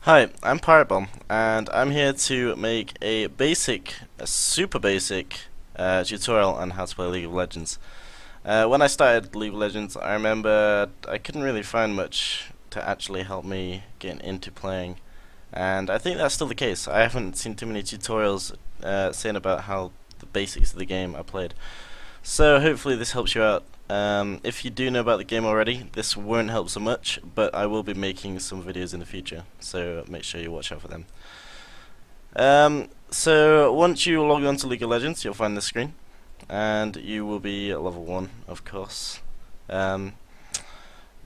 Hi, I'm Pirate Bomb, and I'm here to make a super basic tutorial on how to play League of Legends. When I started League of Legends, I remember I couldn't really find much to actually help me get into playing, and I think that's still the case. I haven't seen too many tutorials saying about how the basics of the game are played. So hopefully this helps you out. If you do know about the game already, this won't help so much, but I will be making some videos in the future, so make sure you watch out for them. So once you log on to League of Legends, you'll find this screen, and you will be at level 1, of course. To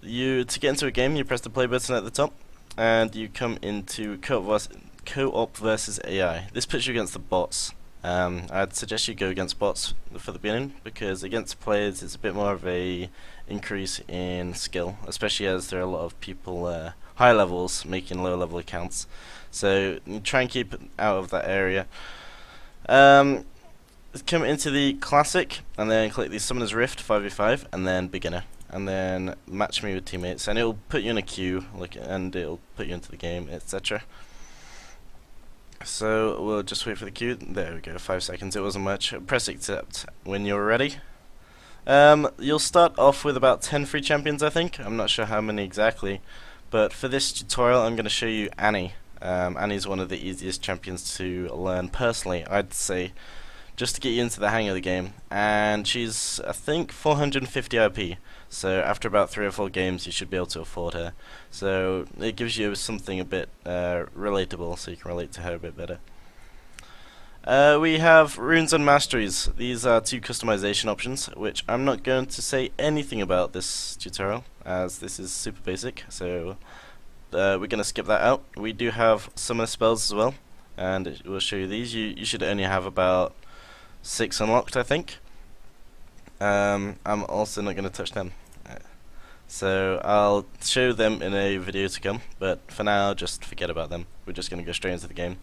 get into a game, you press the play button at the top, and you come into co-op versus AI. This puts you against the bots. I'd suggest you go against bots for the beginning, because against players it's a bit more of a increase in skill, especially as there are a lot of people high levels making low level accounts. So you try and keep it out of that area. Come into the classic and then click the Summoner's Rift 5v5 and then beginner, and then match me with teammates, and it'll put you in a queue, and it'll put you into the game, etc. So we'll just wait for the queue. There we go, 5 seconds, it wasn't much. Press accept when you're ready. You'll start off with about 10 free champions, I think. I'm not sure how many exactly, but for this tutorial I'm going to show you Annie. Annie's one of the easiest champions to learn personally, I'd say, just to get you into the hang of the game. And she's, I think, 450 IP. So after about 3 or 4 games you should be able to afford her. So it gives you something a bit relatable, so you can relate to her a bit better. We have runes and masteries. These are 2 customization options, which I'm not going to say anything about this tutorial, as this is super basic, so we're going to skip that out. We do have summoner spells as well, and we'll show you these. You should only have about 6 unlocked, I think. I'm also not going to touch them. So I'll show them in a video to come, but for now just forget about them. We're just going to go straight into the game.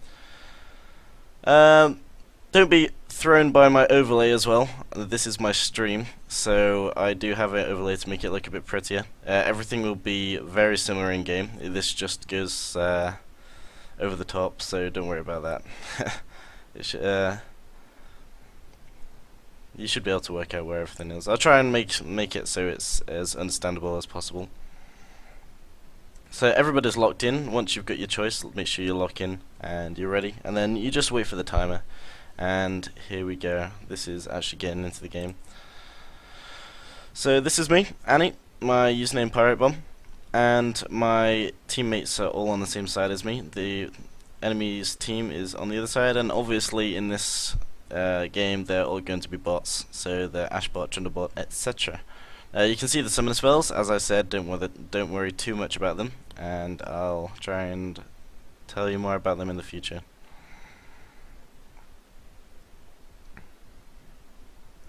Don't be thrown by my overlay as well. This is my stream, so I do have an overlay to make it look a bit prettier. Everything will be very similar in game. This just goes over the top, so don't worry about that. You should be able to work out where everything is. I'll try and make it so it's as understandable as possible. So everybody's locked in. Once you've got your choice, make sure you lock in and you're ready, and then you just wait for the timer. And here we go. This is actually getting into the game. So this is me, Annie, my username Pirate Bomb, and my teammates are all on the same side as me. The enemy's team is on the other side, and obviously in this game they're all going to be bots, so they're Ashbot, Trundlebot, etc. You can see the summoner spells. As I said, don't worry too much about them, and I'll try and tell you more about them in the future.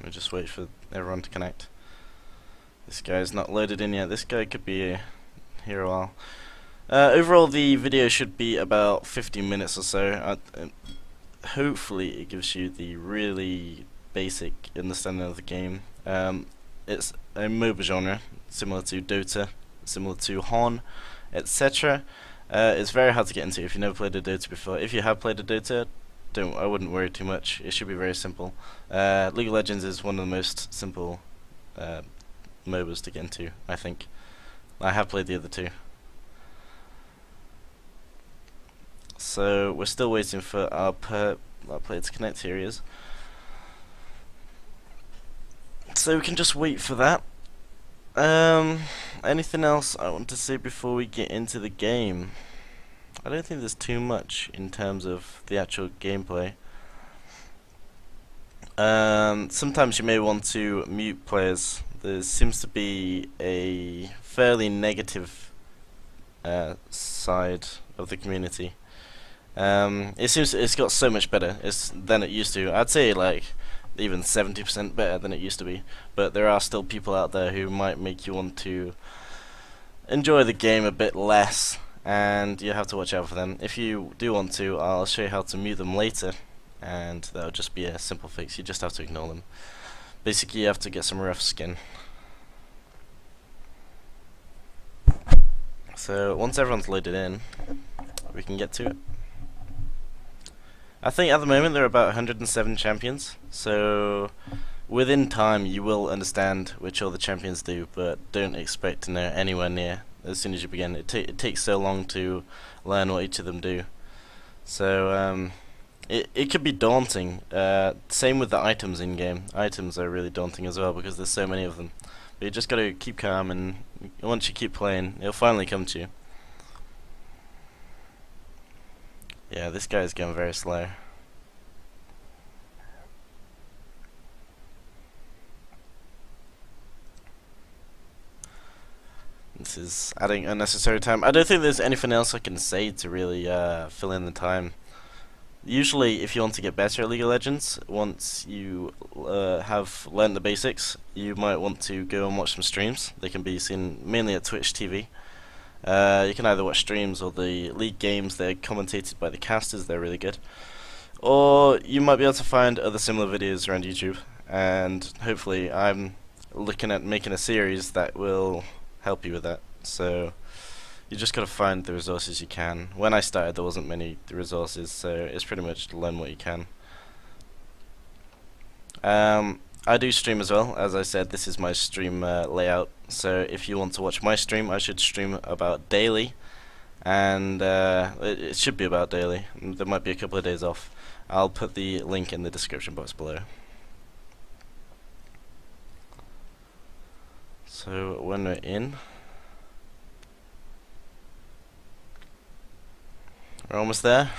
We'll just wait for everyone to connect. This guy's not loaded in yet. This guy could be here a while. Overall the video should be about 15 minutes or so. Hopefully it gives you the really basic understanding of the game. It's a MOBA genre, similar to Dota, similar to HON, etc. It's very hard to get into if you've never played a Dota before. If you have played a Dota, I wouldn't worry too much. It should be very simple. League of Legends is one of the most simple MOBAs to get into, I think. I have played the other 2. So we're still waiting for our player to connect. Here he is. So we can just wait for that. Anything else I want to say before we get into the game? I don't think there's too much in terms of the actual gameplay. Sometimes you may want to mute players. There seems to be a fairly negative side of the community. It seems it's got so much better than it used to. I'd say like even 70% better than it used to be. But there are still people out there who might make you want to enjoy the game a bit less, and you have to watch out for them. If you do want to, I'll show you how to mute them later, and that'll just be a simple fix. You just have to ignore them. Basically, you have to get some rough skin. So once everyone's loaded in, we can get to it. I think at the moment there are about 107 champions, so within time you will understand which all the champions do, but don't expect to know anywhere near as soon as you begin. It takes so long to learn what each of them do. So it could be daunting. Same with the items in game. Items are really daunting as well because there's so many of them. But you just gotta keep calm, and once you keep playing, it'll finally come to you. Yeah, this guy's going very slow. This is adding unnecessary time. I don't think there's anything else I can say to really fill in the time. Usually, if you want to get better at League of Legends, once you have learned the basics, you might want to go and watch some streams. They can be seen mainly at Twitch TV. You can either watch streams or the League games. They're commentated by the casters. They're really good. Or you might be able to find other similar videos around YouTube. And hopefully I'm looking at making a series that will help you with that. So you just gotta find the resources you can. When I started there wasn't many resources, so it's pretty much learn what you can. I do stream as well. As I said, this is my stream layout. So if you want to watch my stream, I should stream about daily, and it should be about daily. There might be a couple of days off. I'll put the link in the description box below. So when we're in, we're almost there.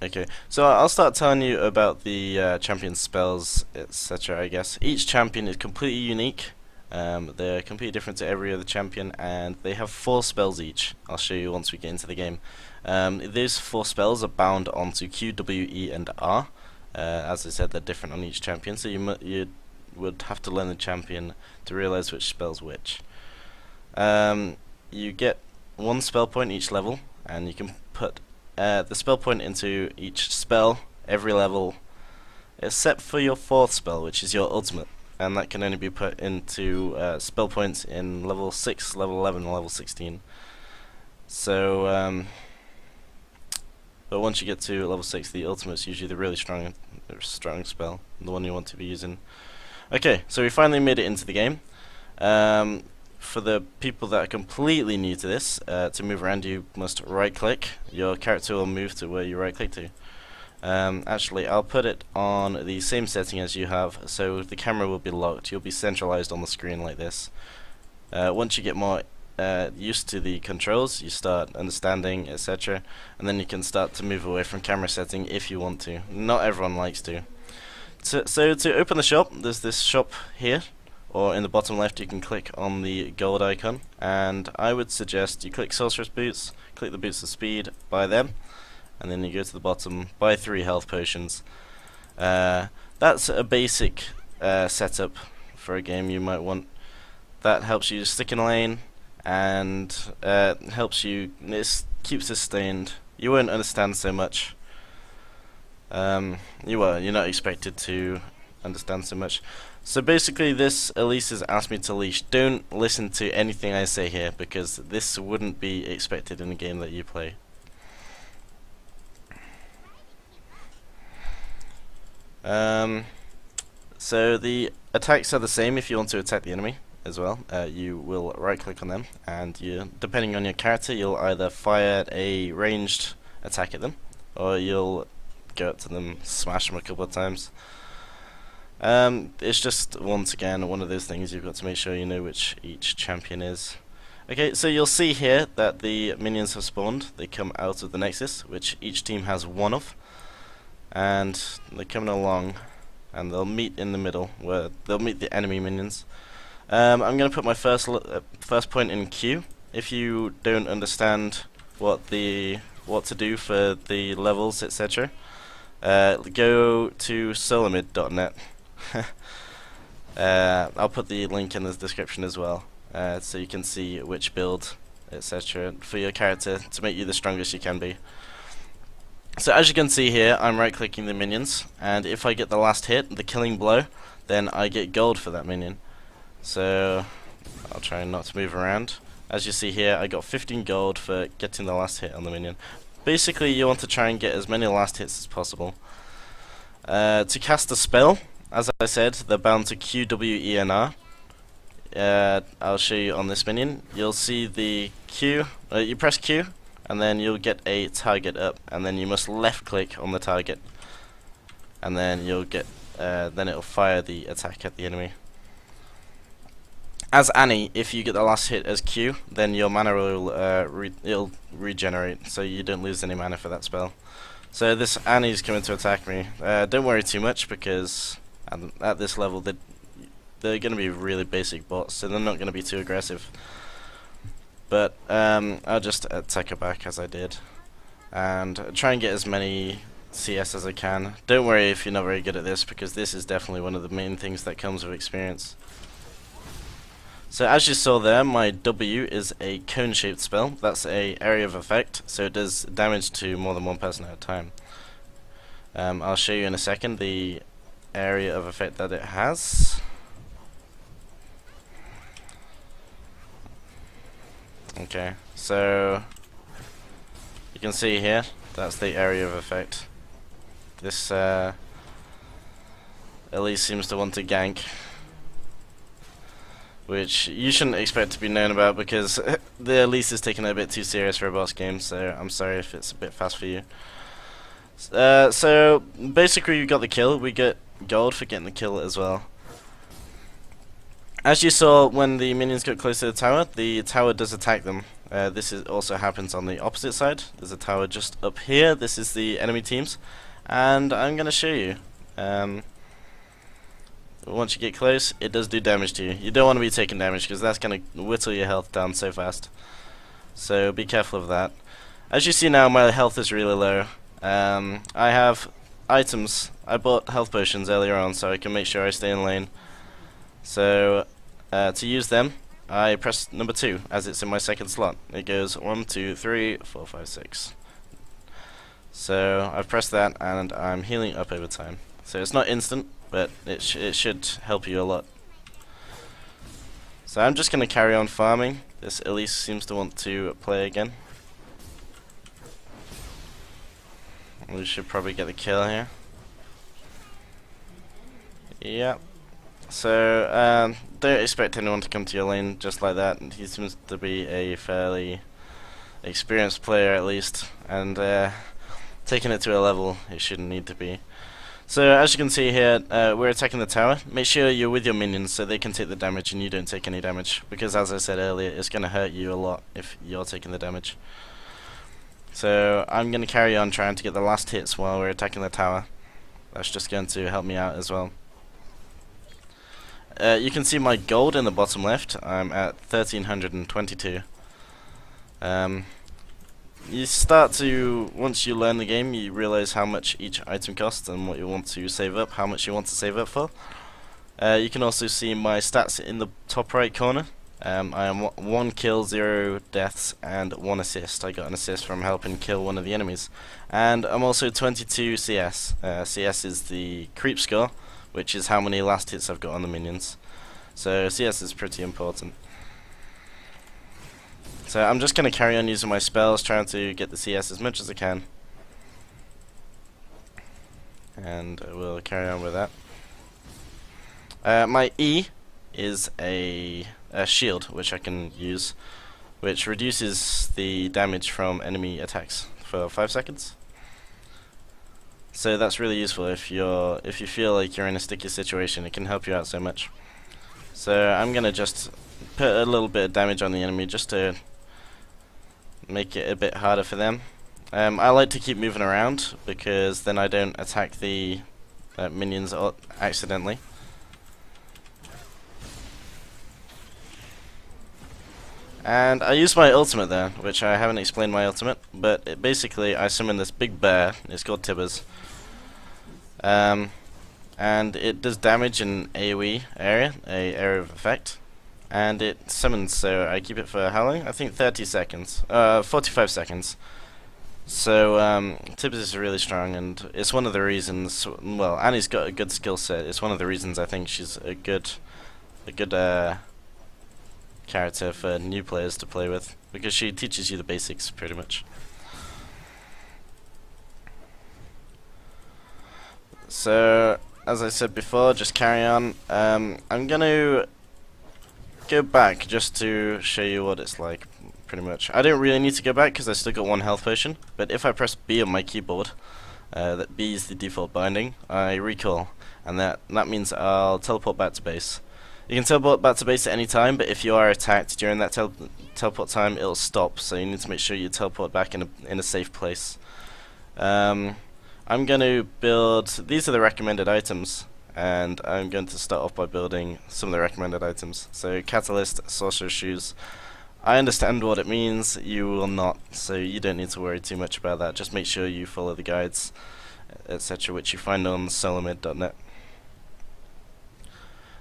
Okay, so I'll start telling you about the champion spells, etc. I guess each champion is completely unique. They're completely different to every other champion, and they have 4 spells each. I'll show you once we get into the game. These 4 spells are bound onto Q, W, E, and R. As I said, they're different on each champion, so you would have to learn the champion to realize which spell's which. You get 1 spell point each level, and you can put the spell point into each spell every level, except for your 4th spell, which is your ultimate, and that can only be put into spell points in level 6, level 11, and level 16. So, but once you get to level 6, the ultimate is usually the really strong spell, the one you want to be using. Okay, so we finally made it into the game. For the people that are completely new to this, to move around you must right-click. Your character will move to where you right-click to. Actually, I'll put it on the same setting as you have, so the camera will be locked. You'll be centralized on the screen like this. Once you get more used to the controls, you start understanding, etc., and then you can start to move away from camera setting if you want to. Not everyone likes to. So to open the shop, there's this shop here, or in the bottom left you can click on the gold icon, and I would suggest you click Sorcerer's Boots, click the Boots of Speed, buy them, and then you go to the bottom, buy 3 health potions. That's a basic setup for a game you might want. That helps you stick in a lane, and helps you, keeps sustained. You won't understand so much. You're not expected to understand so much. So basically this Elise has asked me to leash. Don't listen to anything I say here, because this wouldn't be expected in a game that you play. So the attacks are the same if you want to attack the enemy as well. You will right click on them, and depending on your character, you'll either fire a ranged attack at them, or you'll go up to them, smash them a couple of times. It's just, once again, one of those things you've got to make sure you know which each champion is. Okay, so you'll see here that the minions have spawned. They come out of the Nexus, which each team has 1 of, and they're coming along, and they'll meet in the middle, where they'll meet the enemy minions. I'm going to put my first point in Q. If you don't understand what to do for the levels, etc., go to solamid.net. I'll put the link in the description as well, so you can see which build, etc., for your character to make you the strongest you can be. So as you can see here, I'm right clicking the minions, and if I get the last hit, the killing blow, then I get gold for that minion. So I'll try not to move around. As you see here, I got 15 gold for getting the last hit on the minion. Basically, you want to try and get as many last hits as possible. To cast a spell, as I said, they're bound to Q, W, E, and R. I'll show you on this minion. You'll see the Q, you press Q, and then you'll get a target up, and then you must left click on the target, and then you'll get, then it'll fire the attack at the enemy. As Annie, if you get the last hit as Q, then your mana will it'll regenerate, so you don't lose any mana for that spell. So this Annie's coming to attack me. Don't worry too much, because at this level they're going to be really basic bots, so they're not going to be too aggressive. But I'll just attack her back as I did, and try and get as many CS as I can. Don't worry if you're not very good at this, because this is definitely one of the main things that comes with experience. So as you saw there, my W is a cone-shaped spell. That's a area of effect, so it does damage to more than one person at a time. I'll show you in a second the area of effect that it has. Okay, so you can see here, that's the area of effect. This Elise seems to want to gank, which you shouldn't expect to be known about, because the Elise is taking it a bit too serious for a boss game, so I'm sorry if it's a bit fast for you. So basically we got the kill, we get gold for getting the kill as well. As you saw, when the minions got close to the tower does attack them. This also happens on the opposite side. There's a tower just up here, this is the enemy teams, and I'm going to show you. Once you get close, it does do damage to you. You don't want to be taking damage, because that's going to whittle your health down so fast. So be careful of that. As you see now, my health is really low. I have items. I bought health potions earlier on, so I can make sure I stay in lane. So to use them, I press number 2, as it's in my second slot. It goes 1, 2, 3, 4, 5, 6. So I've pressed that, and I'm healing up over time. So it's not instant, but it should help you a lot. So I'm just going to carry on farming. This Elise seems to want to play again. We should probably get the kill here. Yep. So don't expect anyone to come to your lane just like that. He seems to be a fairly experienced player at least, and taking it to a level it shouldn't need to be. So as you can see here, we're attacking the tower. Make sure you're with your minions so they can take the damage and you don't take any damage, because as I said earlier, it's going to hurt you a lot if you're taking the damage. So I'm going to carry on trying to get the last hits while we're attacking the tower. That's just going to help me out as well. You can see my gold in the bottom left. I'm at 1322. You start to, once you learn the game, you realize how much each item costs and what you want to save up, how much you want to save up for. You can also see my stats in the top right corner. I am 1 kill, 0 deaths, and 1 assist. I got an assist from helping kill one of the enemies. And I'm also 22 CS. CS is the creep score, which is how many last hits I've got on the minions. So CS is pretty important. So I'm just going to carry on using my spells, trying to get the CS as much as I can. And we'll carry on with that. My E is a shield, which I can use, which reduces the damage from enemy attacks for 5 seconds. So that's really useful if you feel like you're in a sticky situation. It can help you out so much. So I'm gonna just put a little bit of damage on the enemy just to make it a bit harder for them. I like to keep moving around because then I don't attack the minions accidentally. And I use my ultimate there, which I haven't explained my ultimate, but basically I summon this big bear. It's called Tibbers. And it does damage in AoE area, area of effect, and it summons, so I keep it for how long? I think 30 seconds, 45 seconds. So Tibbs is really strong, and it's one of the reasons. Well, Annie's got a good skill set. It's one of the reasons I think she's a good character for new players to play with, because she teaches you the basics pretty much. So as I said before, just carry on. I'm gonna go back just to show you what it's like. Pretty much. I don't really need to go back because I still got one health potion, but if I press B on my keyboard, that B is the default binding, I recall, and that means I'll teleport back to base. You can teleport back to base at any time, but if you are attacked during that teleport time, it'll stop, so you need to make sure you teleport back in a safe place. I'm going to build, these are the recommended items, and I'm going to start off by building some of the recommended items. So Catalyst, Sorcerer's Shoes. I understand what it means, you will not, so you don't need to worry too much about that. Just make sure you follow the guides, etc., which you find on solomid.net.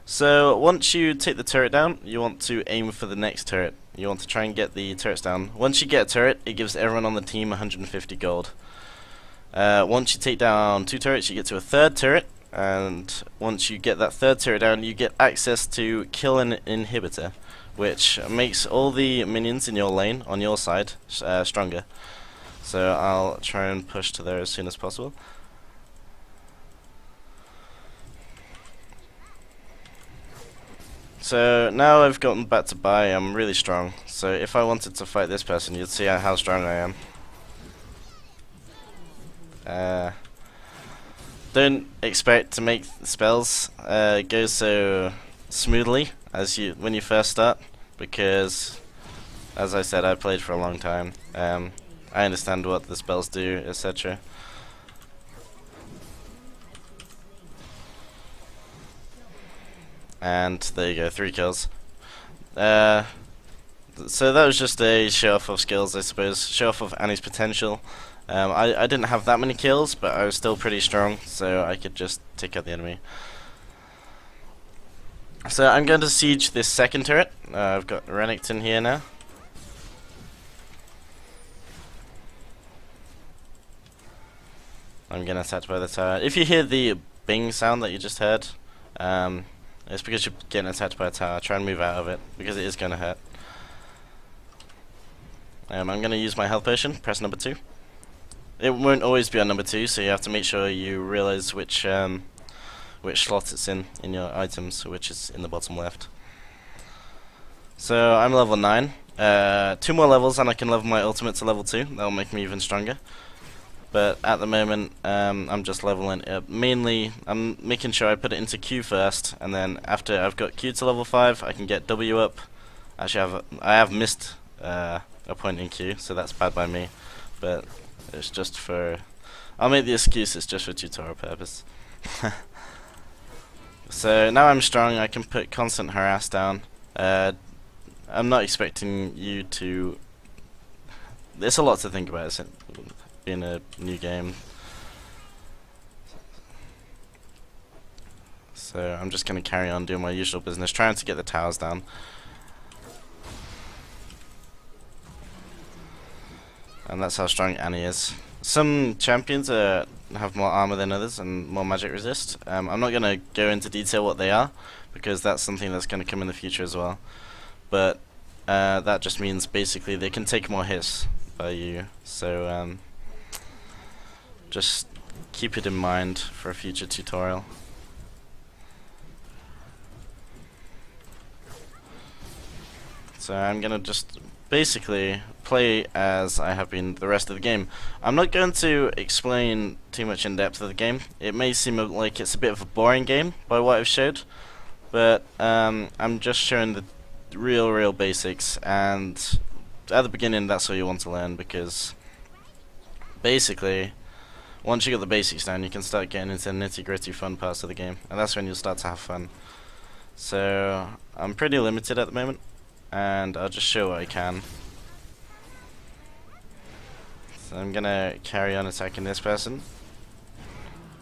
So once you take the turret down, you want to aim for the next turret. You want to try and get the turrets down. Once you get a turret, it gives everyone on the team 150 gold. Once you take down 2 turrets, you get to a 3rd turret, and once you get that 3rd turret down, you get access to Kill an Inhibitor, which makes all the minions in your lane, on your side, stronger. So I'll try and push to there as soon as possible. So now I've gotten back to buy, I'm really strong. So if I wanted to fight this person, you'd see how strong I am. Don't expect to make spells go so smoothly as when you first start, because as I said, I played for a long time. I understand what the spells do, etc. And there you go, 3 kills. So that was just a show off of skills, I suppose. Show off of Annie's potential. I didn't have that many kills, but I was still pretty strong, so I could just take out the enemy. So I'm going to siege this second turret. I've got Renekton here now. I'm getting attacked by the tower. If you hear the bing sound that you just heard, it's because you're getting attacked by a tower. Try and move out of it, because it is going to hurt. I'm going to use my health potion, press number 2. It won't always be on number 2, so you have to make sure you realize which slot it's in your items, which is in the bottom left. So I'm level 9. 2 more levels and I can level my ultimate to level 2. That'll make me even stronger. But at the moment, I'm just leveling it up. Mainly, I'm making sure I put it into Q first, and then after I've got Q to level 5, I can get W up. Actually, I have missed a point in Q, so that's bad by me. But it's just for... I'll make the excuse it's just for tutorial purpose. So now I'm strong, I can put constant harass down. I'm not expecting you to... There's a lot to think about in a new game. So I'm just going to carry on doing my usual business, trying to get the towers down. And that's how strong Annie is. Some champions have more armor than others and more magic resist. I'm not going to go into detail what they are, because that's something that's going to come in the future as well. But that just means basically they can take more hits by you. So just keep it in mind for a future tutorial. So I'm going to just basically play as I have been the rest of the game. I'm not going to explain too much in depth of the game. It may seem like it's a bit of a boring game by what I've showed, but I'm just showing the real basics, and at the beginning that's all you want to learn, because basically once you get the basics down you can start getting into the nitty-gritty fun parts of the game, and that's when you'll start to have fun. So I'm pretty limited at the moment, and I'll just show what I can. So I'm gonna carry on attacking this person,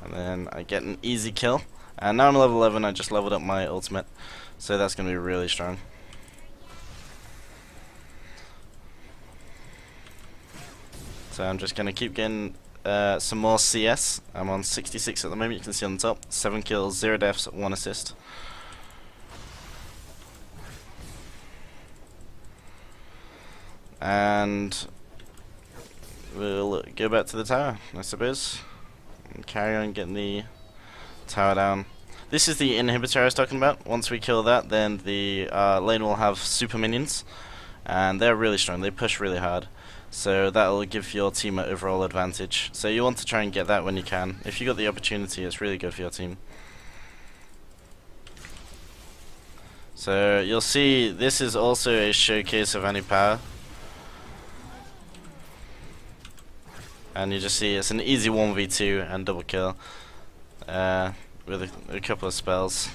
and then I get an easy kill. And now I'm level 11, I just leveled up my ultimate, so that's gonna be really strong. So I'm just gonna keep getting some more CS. I'm on 66 at the moment. You can see on the top, 7 kills, 0 deaths, 1 assist. And we'll go back to the tower, I suppose, and carry on getting the tower down. This is the inhibitor I was talking about. Once we kill that, then the lane will have super minions, and they're really strong. They push really hard, so that will give your team an overall advantage. So you want to try and get that when you can. If you got the opportunity, it's really good for your team. So you'll see this is also a showcase of any power. And you just see it's an easy 1v2 and double kill with a couple of spells.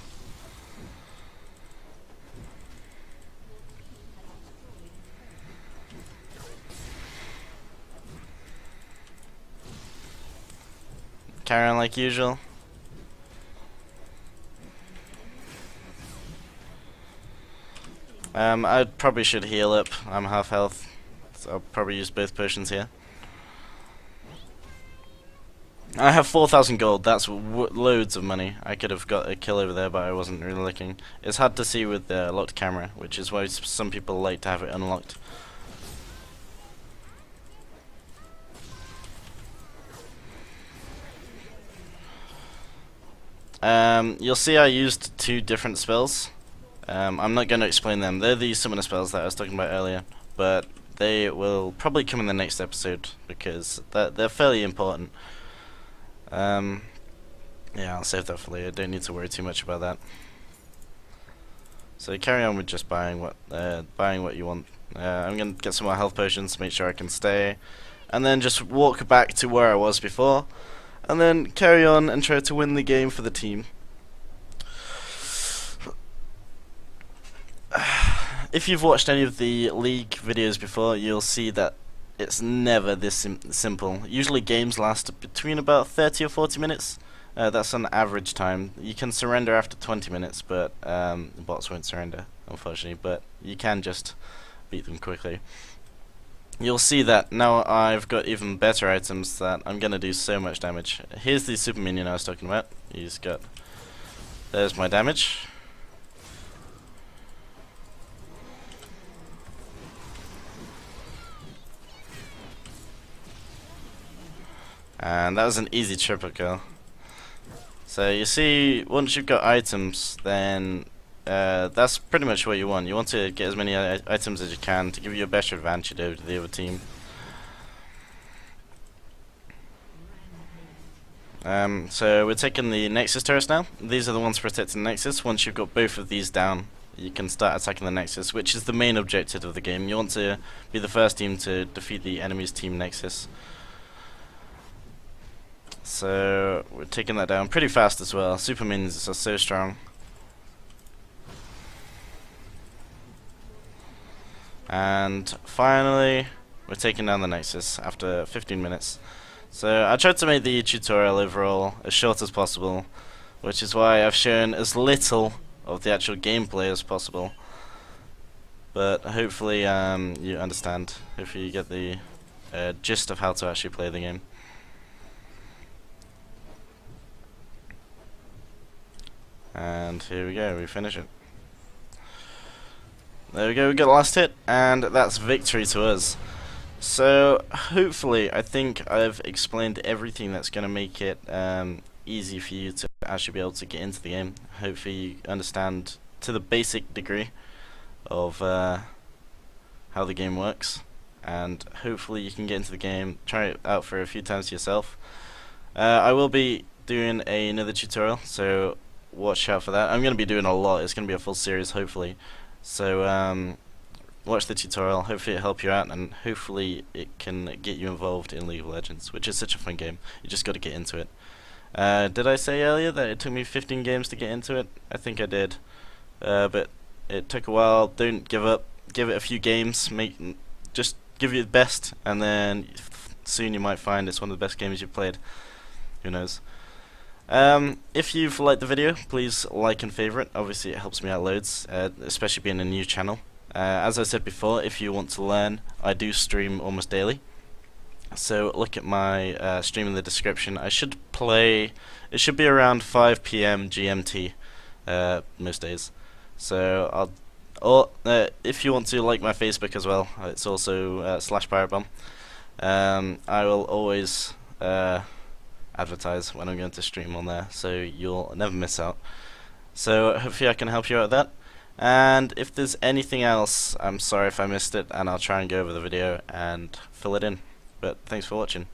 Carry on like usual. I probably should heal up. I'm half health, so I'll probably use both potions here. I have 4,000 gold, that's loads of money. I could have got a kill over there, but I wasn't really looking. It's hard to see with the locked camera, which is why some people like to have it unlocked. You'll see I used 2 different spells. I'm not going to explain them. They're the summoner spells that I was talking about earlier, but they will probably come in the next episode because they're fairly important. Yeah, I'll save that for later. Don't need to worry too much about that. So carry on with just buying what you want. I'm gonna get some more health potions, make sure I can stay, and then just walk back to where I was before, and then carry on and try to win the game for the team. If you've watched any of the League videos before, you'll see that it's never this simple. Usually games last between about 30 or 40 minutes. That's an average time. You can surrender after 20 minutes, but the bots won't surrender, unfortunately, but you can just beat them quickly. You'll see that now I've got even better items that I'm going to do so much damage. Here's the super minion I was talking about. There's my damage. And that was an easy triple kill. So you see, once you've got items, then that's pretty much what you want. You want to get as many items as you can to give you a better advantage over the other team. So we're taking the Nexus turrets now. These are the ones protecting the Nexus. Once you've got both of these down, you can start attacking the Nexus, which is the main objective of the game. You want to be the first team to defeat the enemy's team Nexus. So we're taking that down pretty fast as well. Super minions are so strong. And finally, we're taking down the Nexus after 15 minutes. So I tried to make the tutorial overall as short as possible, which is why I've shown as little of the actual gameplay as possible. But hopefully you understand if you get the gist of how to actually play the game. And here we go, we finish it. There we go, we got the last hit, and that's victory to us. So, hopefully, I think I've explained everything that's going to make it easy for you to actually be able to get into the game. Hopefully you understand to the basic degree of how the game works, and hopefully you can get into the game, try it out for a few times yourself. I will be doing another tutorial, so watch out for that. I'm going to be doing a lot. It's going to be a full series, hopefully. So watch the tutorial. Hopefully it'll help you out, and hopefully it can get you involved in League of Legends, which is such a fun game. You just got to get into it. Did I say earlier that it took me 15 games to get into it? I think I did. But it took a while. Don't give up. Give it a few games. Just give it your best, and then soon you might find it's one of the best games you've played. Who knows? If you've liked the video, please like and favorite. Obviously it helps me out loads, especially being a new channel. As I said before, if you want to learn, I do stream almost daily. So look at my stream in the description. I should play. It should be around 5 p.m. GMT most days. So I'll. Or if you want to like my Facebook as well, it's also /PirateBomb. I will always advertise when I'm going to stream on there, so you'll never miss out. So hopefully I can help you out with that. And if there's anything else, I'm sorry if I missed it, and I'll try and go over the video and fill it in. But thanks for watching.